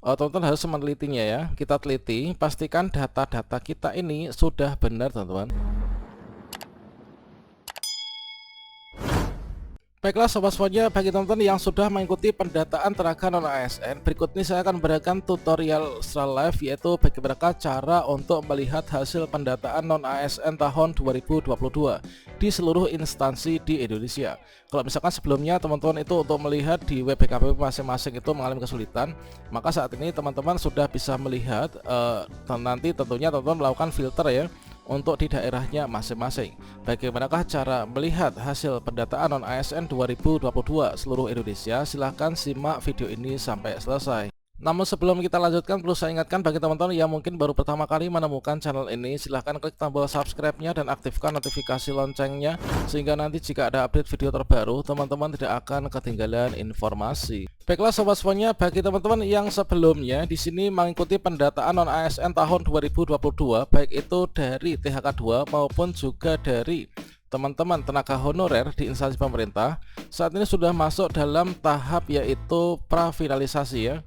Teman-teman harus menelitinya ya. Kita teliti, pastikan data-data kita ini sudah benar, teman-teman. Baiklah sobat semuanya, bagi teman-teman yang sudah mengikuti pendataan tenaga non ASN, berikut ini saya akan memberikan tutorial secara live, yaitu bagaimana cara untuk melihat hasil pendataan non ASN tahun 2022 di seluruh instansi di Indonesia. Kalau misalkan sebelumnya teman-teman itu untuk melihat di web BKPP masing-masing itu mengalami kesulitan, maka saat ini teman-teman sudah bisa melihat, nanti tentunya teman-teman melakukan filter ya untuk di daerahnya masing-masing. Bagaimanakah cara melihat hasil pendataan non ASN 2022 seluruh Indonesia? Silahkan simak video ini sampai selesai. Namun sebelum kita lanjutkan, perlu saya ingatkan bagi teman-teman yang mungkin baru pertama kali menemukan channel ini, silahkan klik tombol subscribe-nya dan aktifkan notifikasi loncengnya, sehingga nanti jika ada update video terbaru, teman-teman tidak akan ketinggalan informasi. Baiklah sobat semuanya, bagi teman-teman yang sebelumnya di sini mengikuti pendataan non ASN tahun 2022, baik itu dari THK2 maupun juga dari teman-teman tenaga honorer di instansi pemerintah, saat ini sudah masuk dalam tahap yaitu prafinalisasi ya.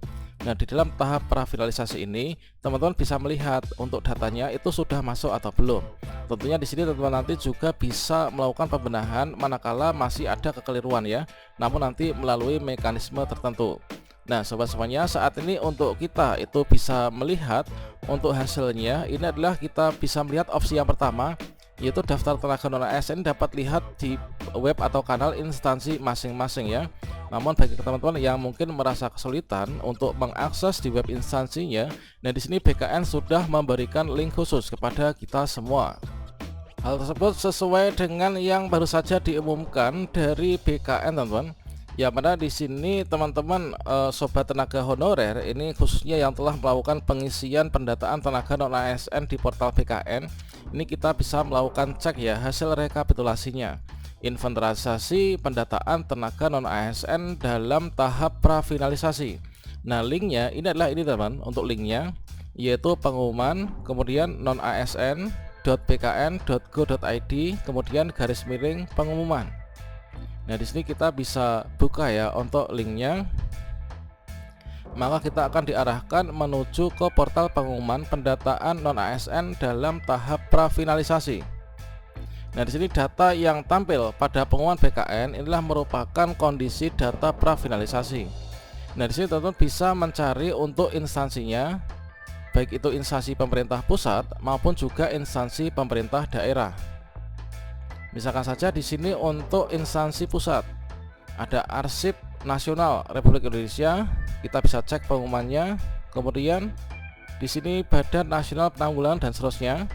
Nah, di dalam tahap prafinalisasi ini, teman-teman bisa melihat untuk datanya itu sudah masuk atau belum. Tentunya di sini teman-teman nanti juga bisa melakukan pembenahan manakala masih ada kekeliruan ya, namun nanti melalui mekanisme tertentu. Nah, sobat semuanya, saat ini untuk kita itu bisa melihat untuk hasilnya, ini adalah kita bisa melihat opsi yang pertama, yaitu daftar tenaga non ASN dapat lihat di web atau kanal instansi masing-masing ya. Namun bagi teman-teman yang mungkin merasa kesulitan untuk mengakses di web instansinya, nah di sini BKN sudah memberikan link khusus kepada kita semua. Hal tersebut sesuai dengan yang baru saja diumumkan dari BKN, teman-teman. Ya, mana di sini teman-teman sobat tenaga honorer ini khususnya yang telah melakukan pengisian pendataan tenaga non ASN di portal BKN, ini kita bisa melakukan cek ya hasil rekapitulasinya. Inventarisasi pendataan tenaga non ASN dalam tahap prafinalisasi. Nah, linknya ini adalah ini teman, untuk linknya yaitu pengumuman, kemudian non asn.bkn.go.id, kemudian garis miring pengumuman. Nah, di sini kita bisa buka ya untuk linknya. Maka kita akan diarahkan menuju ke portal pengumuman pendataan non ASN dalam tahap prafinalisasi. Nah, di sini data yang tampil pada pengumuman BKN inilah merupakan kondisi data prafinalisasi. Nah, di sini teman-teman bisa mencari untuk instansinya, baik itu instansi pemerintah pusat maupun juga instansi pemerintah daerah. Misalkan saja di sini untuk instansi pusat ada Arsip Nasional Republik Indonesia, kita bisa cek pengumumannya. Kemudian di sini Badan Nasional Penanggulangan dan seterusnya.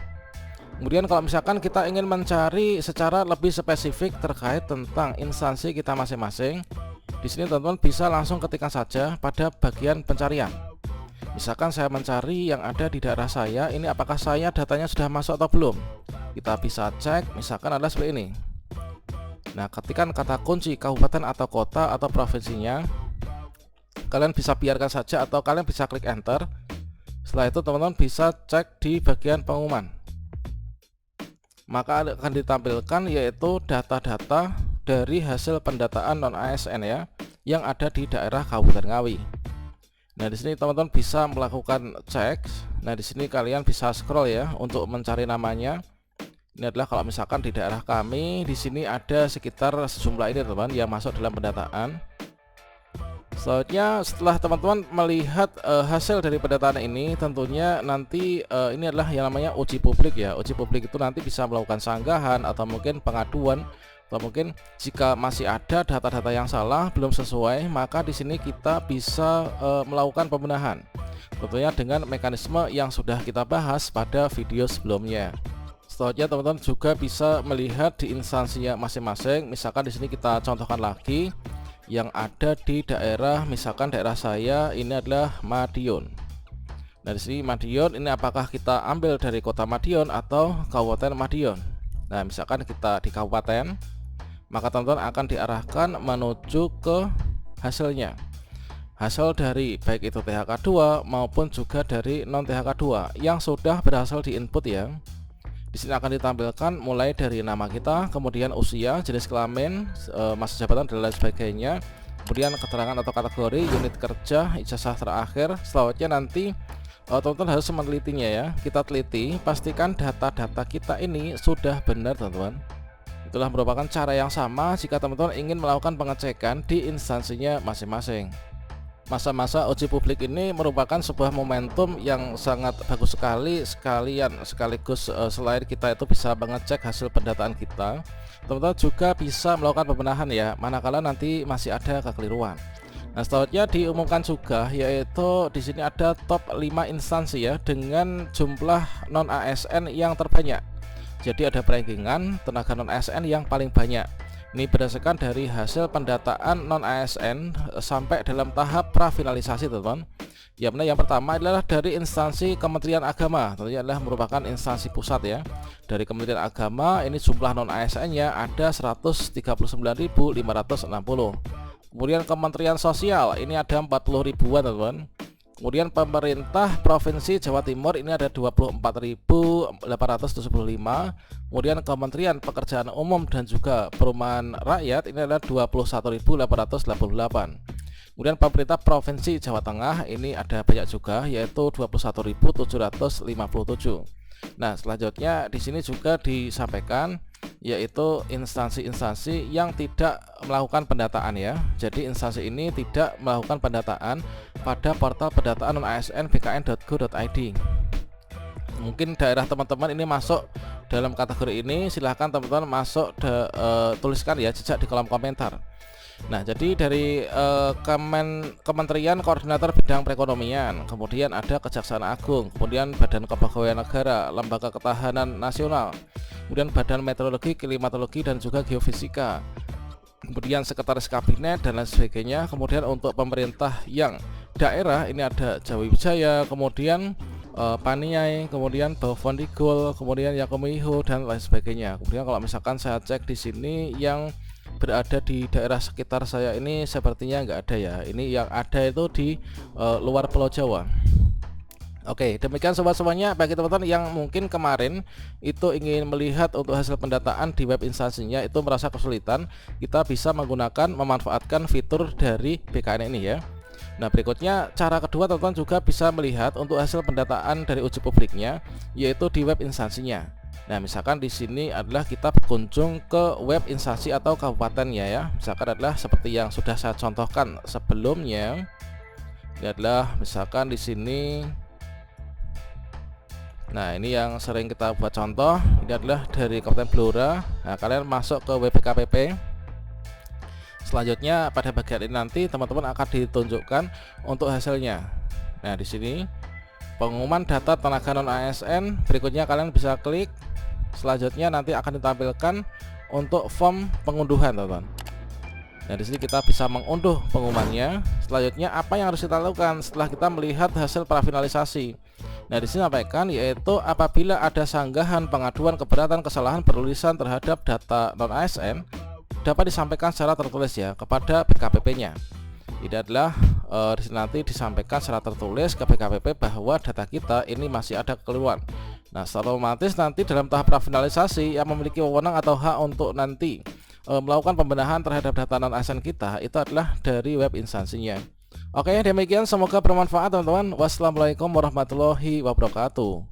Kemudian kalau misalkan kita ingin mencari secara lebih spesifik terkait tentang instansi kita masing-masing, di sini teman-teman bisa langsung ketikkan saja pada bagian pencarian. Misalkan saya mencari yang ada di daerah saya, ini apakah saya datanya sudah masuk atau belum? Kita bisa cek, misalkan adalah seperti ini. Nah, ketikkan kata kunci kabupaten atau kota atau provinsinya, kalian bisa biarkan saja atau kalian bisa klik enter. Setelah itu teman-teman bisa cek di bagian pengumuman, maka akan ditampilkan yaitu data-data dari hasil pendataan non ASN ya, yang ada di daerah Kabupaten Ngawi. Nah, di sini teman-teman bisa melakukan cek. Nah, di sini kalian bisa scroll ya untuk mencari namanya. Ini adalah kalau misalkan di daerah kami di sini ada sekitar sejumlah ini teman-teman yang masuk dalam pendataan. Selanjutnya setelah teman-teman melihat hasil dari pendataan ini, tentunya nanti ini adalah yang namanya uji publik ya. Uji publik itu nanti bisa melakukan sanggahan atau mungkin pengaduan, atau mungkin jika masih ada data-data yang salah belum sesuai, maka di sini kita bisa melakukan pembenahan. Tentunya dengan mekanisme yang sudah kita bahas pada video sebelumnya. Selanjutnya teman-teman juga bisa melihat di instansinya masing-masing. Misalkan di sini kita contohkan lagi yang ada di daerah, misalkan daerah saya ini adalah Madiun. Nah, di sini Madiun ini apakah kita ambil dari kota Madiun atau Kabupaten Madiun? Nah, misalkan kita di kabupaten, maka teman-teman akan diarahkan menuju ke hasilnya. Hasil dari baik itu THK2 maupun juga dari non THK2 yang sudah berhasil diinput ya. Di sini akan ditampilkan mulai dari nama kita, kemudian usia, jenis kelamin, masa jabatan dan lain sebagainya. kemudian keterangan atau kategori, unit kerja, ijazah terakhir. Selanjutnya nanti teman-teman harus menelitinya ya. Kita teliti, pastikan data-data kita ini sudah benar teman-teman. Itulah merupakan cara yang sama jika teman-teman ingin melakukan pengecekan di instansinya masing-masing. Masa-masa uji publik ini merupakan sebuah momentum yang sangat bagus sekaligus selain kita itu bisa mengecek hasil pendataan kita, teman-teman juga bisa melakukan pembenahan ya, manakala nanti masih ada kekeliruan. Nah, selanjutnya diumumkan juga yaitu di sini ada top 5 instansi ya dengan jumlah non ASN yang terbanyak. Jadi ada rankingan tenaga non ASN yang paling banyak. Ini berdasarkan dari hasil pendataan non ASN sampai dalam tahap prafinalisasi teman-teman. Yang pertama adalah dari instansi Kementerian Agama, tentunya adalah merupakan instansi pusat ya. Dari Kementerian Agama ini jumlah non ASN-nya ada 139.560. Kemudian Kementerian Sosial ini ada 40 ribuan teman-teman. Kemudian pemerintah Provinsi Jawa Timur ini ada 24.875. Kemudian Kementerian Pekerjaan Umum dan juga Perumahan Rakyat ini adalah 21.888. Kemudian pemerintah Provinsi Jawa Tengah ini ada banyak juga yaitu 21.757. Nah, selanjutnya di sini juga disampaikan yaitu instansi-instansi yang tidak melakukan pendataan ya. Jadi instansi ini tidak melakukan pendataan pada portal pendataan non ASN bkn.go.id. Mungkin daerah teman-teman ini masuk dalam kategori ini, silahkan teman-teman masuk tuliskan ya jejak di kolom komentar. Nah, jadi dari Kementerian Koordinator Bidang Perekonomian, kemudian ada Kejaksaan Agung, kemudian Badan Kepegawaian Negara, Lembaga Ketahanan Nasional, kemudian Badan Meteorologi, Klimatologi dan juga Geofisika, kemudian Sekretaris Kabinet dan lain sebagainya. Kemudian untuk pemerintah yang daerah ini ada Jawiwijaya, kemudian Paniai, kemudian Bafondigul, kemudian Yakumiho dan lain sebagainya. Kemudian kalau misalkan saya cek di sini yang berada di daerah sekitar saya ini sepertinya nggak ada ya. Ini yang ada itu di luar Pulau Jawa. Oke, demikian sobat semuanya. Bagi teman-teman yang mungkin kemarin itu ingin melihat untuk hasil pendataan di web instansinya itu merasa kesulitan, kita bisa memanfaatkan fitur dari BKN ini ya. Nah, berikutnya cara kedua teman-teman juga bisa melihat untuk hasil pendataan dari uji publiknya yaitu di web instansinya. Nah, misalkan di sini adalah kita berkunjung ke web instansi atau kabupatennya ya. Misalkan adalah seperti yang sudah saya contohkan sebelumnya. Ini adalah misalkan di sini. Nah, ini yang sering kita buat contoh. Ini adalah dari Kabupaten Blora. Nah, kalian masuk ke WPKPP. Selanjutnya pada bagian ini nanti teman-teman akan ditunjukkan untuk hasilnya. Nah, di sini pengumuman data tenaga non ASN. Berikutnya kalian bisa klik. Selanjutnya nanti akan ditampilkan untuk form pengunduhan teman-teman. Nah, di sini kita bisa mengunduh pengumumannya. Selanjutnya apa yang harus kita lakukan setelah kita melihat hasil prafinalisasi? Nah, di sini sampaikan yaitu apabila ada sanggahan pengaduan keberatan kesalahan penulisan terhadap data non ASN dapat disampaikan secara tertulis ya kepada BKPP-nya. Ini adalah di sini nanti disampaikan secara tertulis ke BKPP bahwa data kita ini masih ada kekeliruan. Nah, secara otomatis nanti dalam tahap prafinalisasi yang memiliki wewenang atau hak untuk nanti melakukan pembenahan terhadap data non ASN kita itu adalah dari web instansinya. Oke, demikian semoga bermanfaat teman-teman. Wassalamualaikum warahmatullahi wabarakatuh.